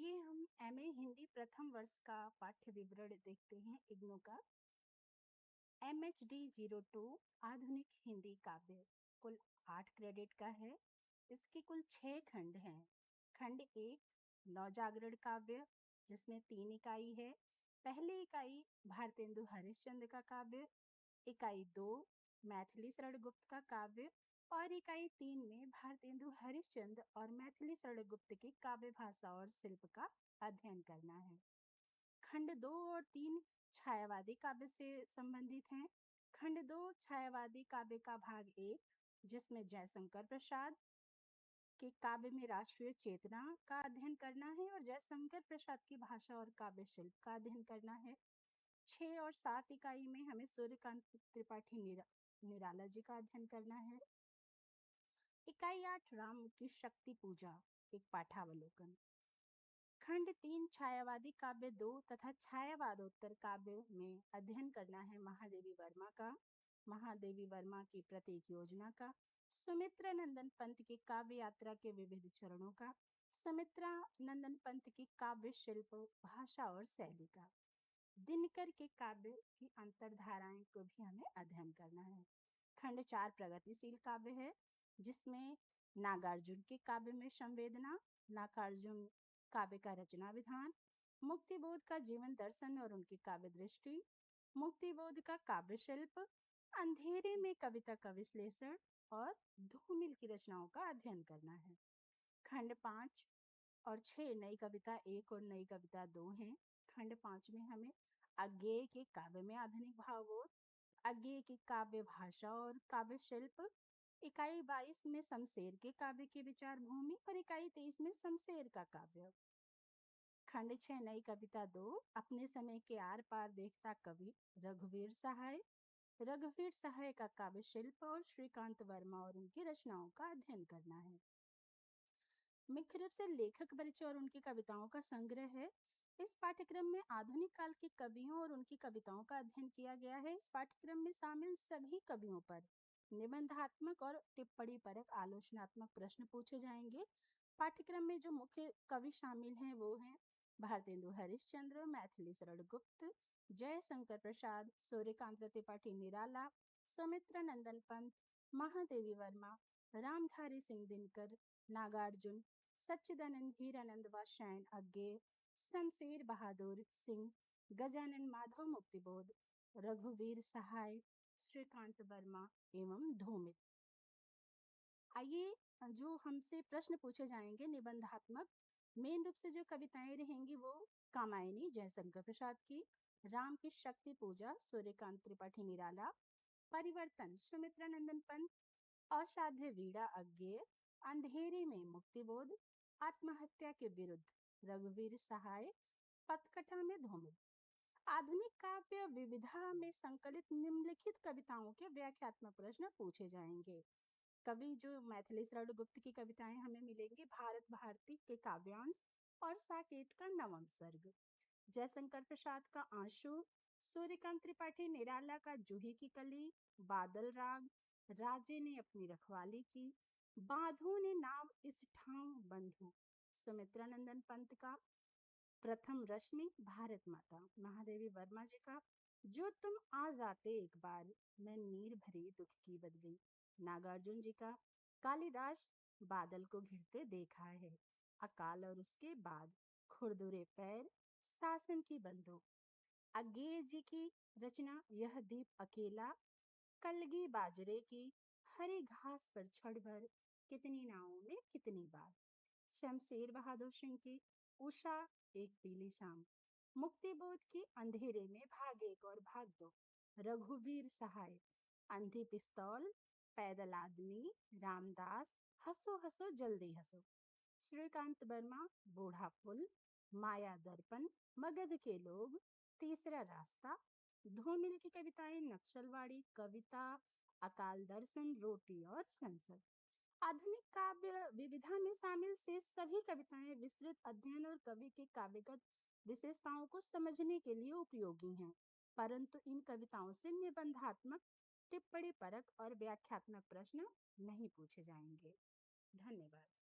आइए हम एमए हिंदी प्रथम वर्ष का पाठ्य विवरण देखते हैं इग्नू का। MHD 02 आधुनिक हिंदी काव्य कुल 8 क्रेडिट का है। इसके कुल 6 खंड हैं। खंड 1 नवजागरण काव्य जिसमें 3 इकाई है। पहली इकाई भारतेंदु हरिश्चंद्र का काव्य, इकाई 2 मैथिली शरण गुप्त का काव्य और इकाई 3 में भारतेंदु हरिश्चंद्र और मैथिली शरण गुप्त की काव्य भाषा और शिल्प का अध्ययन करना है। खंड 2 और 3 छायावादी काव्य से संबंधित हैं। खंड 2 छायावादी काव्य का भाग 1 जिसमें जयशंकर प्रसाद के काव्य में राष्ट्रीय चेतना का अध्ययन करना है और जयशंकर प्रसाद की भाषा और काव्य शिल्प का अध्ययन करना है। 6 और 7 इकाई में हमें सूर्यकांत त्रिपाठी निराला जी का अध्ययन करना है। इकाई 8 राम की शक्ति पूजा एक पाठावलोकन। खंड 3 छायावादी काव्य 2 तथा छायावादोत्तर काव्य में अध्ययन करना है महादेवी वर्मा का, महादेवी वर्मा की प्रतीक योजना का, सुमित्रा नंदन पंत की काव्य यात्रा के विविध चरणों का, सुमित्रा नंदन पंत की काव्य शिल्प भाषा और शैली का, दिनकर के काव्य की अंतरधाराएं को भी हमें अध्ययन करना है। खंड 4 प्रगतिशील काव्य है जिसमें नागार्जुन के काव्य में संवेदना, नागार्जुन काव्य का रचना विधान, मुक्तिबोध का जीवन दर्शन और उनकी काव्य दृष्टि, मुक्तिबोध का काव्य शिल्प, अंधेरे में कविता का विश्लेषण और धूमिल की रचनाओं का अध्ययन करना है। खंड 5 और 6 नई कविता 1 और नई कविता 2 हैं। खंड 5 में हमें अज्ञेय के काव्य में आधुनिक भावबोध, अज्ञेय की काव्य भाषा और काव्य शिल्प, इकाई 22 में शमशेर के काव्य की विचार भूमि और इकाई 23 में शमशेर का काव्य। खंड 6 नई कविता 2 अपने समय के आर पार देखता कवि रघुवीर सहाय, रघुवीर सहाय का काव्य शिल्प और श्रीकांत वर्मा और उनकी रचनाओं का अध्ययन करना है। मुख्य रूप से लेखक परिचय और उनकी कविताओं का संग्रह है। इस पाठ्यक्रम में आधुनिक काल के कवियों और उनकी कविताओं का अध्ययन किया गया है। इस पाठ्यक्रम में शामिल सभी कवियों पर निबंधात्मक और टिप्पणी परक आलोचनात्मक प्रश्न पूछे जाएंगे। पाठ्यक्रम में जो मुख्य कवि शामिल हैं वो हैं भारतेंदु हरिश्चंद्र, मैथिली शरण गुप्त, जयशंकर प्रसाद, सूर्यकांत त्रिपाठी निराला, सुमित्रा नंदन पंत, महादेवी वर्मा, रामधारी सिंह दिनकर, नागार्जुन, सच्चिदानंद हीरानंद व शैन अज्ञेय, शमशेर बहादुर सिंह, गजानन माधव मुक्तिबोध, रघुवीर सहाय, श्रीकांत वर्मा एवं धूमिल। आइए जो हमसे प्रश्न पूछे जाएंगे निबंधात्मक, मेन रूप से जो कविताएं रहेंगी वो कामायनी जयशंकर प्रसाद की, राम की शक्ति पूजा सूर्यकांत त्रिपाठी निराला, परिवर्तन सुमित्रा नंदन पंत, असाध्य वीणा अज्ञेय, अंधेरे में मुक्तिबोध, आत्महत्या के विरुद्ध रघुवीर सहाय, पथकथा में धूमिल। आधुनिक काव्य विविधा में संकलित निम्नलिखित कविताओं के व्याख्यात्मक प्रश्न पूछे जाएंगे। कवि जो मैथिली शरण गुप्त की कविताएं हमें मिलेंगी भारत भारती के काव्यांश और साकेत का नवम सर्ग, जयशंकर प्रसाद का आंसू, सूर्यकांत त्रिपाठी निराला का जूही की कली, बादल राग, राजे ने अपनी रखवाली की, बांधो ने नाव इस ठाव बंधु, सुमित्रा नंदन पंत का प्रथम रश्मि, भारत माता, महादेवी वर्मा जी का जो तुम आ जाते एक बार मैं नीर भरी दुख की बदली, नागार्जुन जी का कालिदास बादल को घिरते देखा है, अकाल और उसके बाद खुरदुरे पैर शासन की बंदूक, अज्ञेय जी की रचना यह दीप अकेला, कलगी बाजरे की हरी घास पर छड़ भर कितनी नावों में कितनी बार, शमशेर बहादुर सिंह की उषा एक पीली शाम, मुक्तिबोध की अंधेरे में भाग 1 और भाग 2, रघुवीर सहाय अंधी पिस्तौल, पैदल आदमी, रामदास, हंसो हंसो जल्दी हंसो, श्रीकांत वर्मा बूढ़ा पुल, माया दर्पण, मगध के लोग, तीसरा रास्ता, धूमिल की कविताएं नक्सलवाड़ी कविता, अकाल दर्शन, रोटी और संसद। आधुनिक काव्य विविधा में शामिल से सभी कविताएं विस्तृत अध्ययन और कवि के काव्यगत विशेषताओं को समझने के लिए उपयोगी हैं, परंतु इन कविताओं से निबंधात्मक, टिप्पणी परक और व्याख्यात्मक प्रश्न नहीं पूछे जाएंगे। धन्यवाद।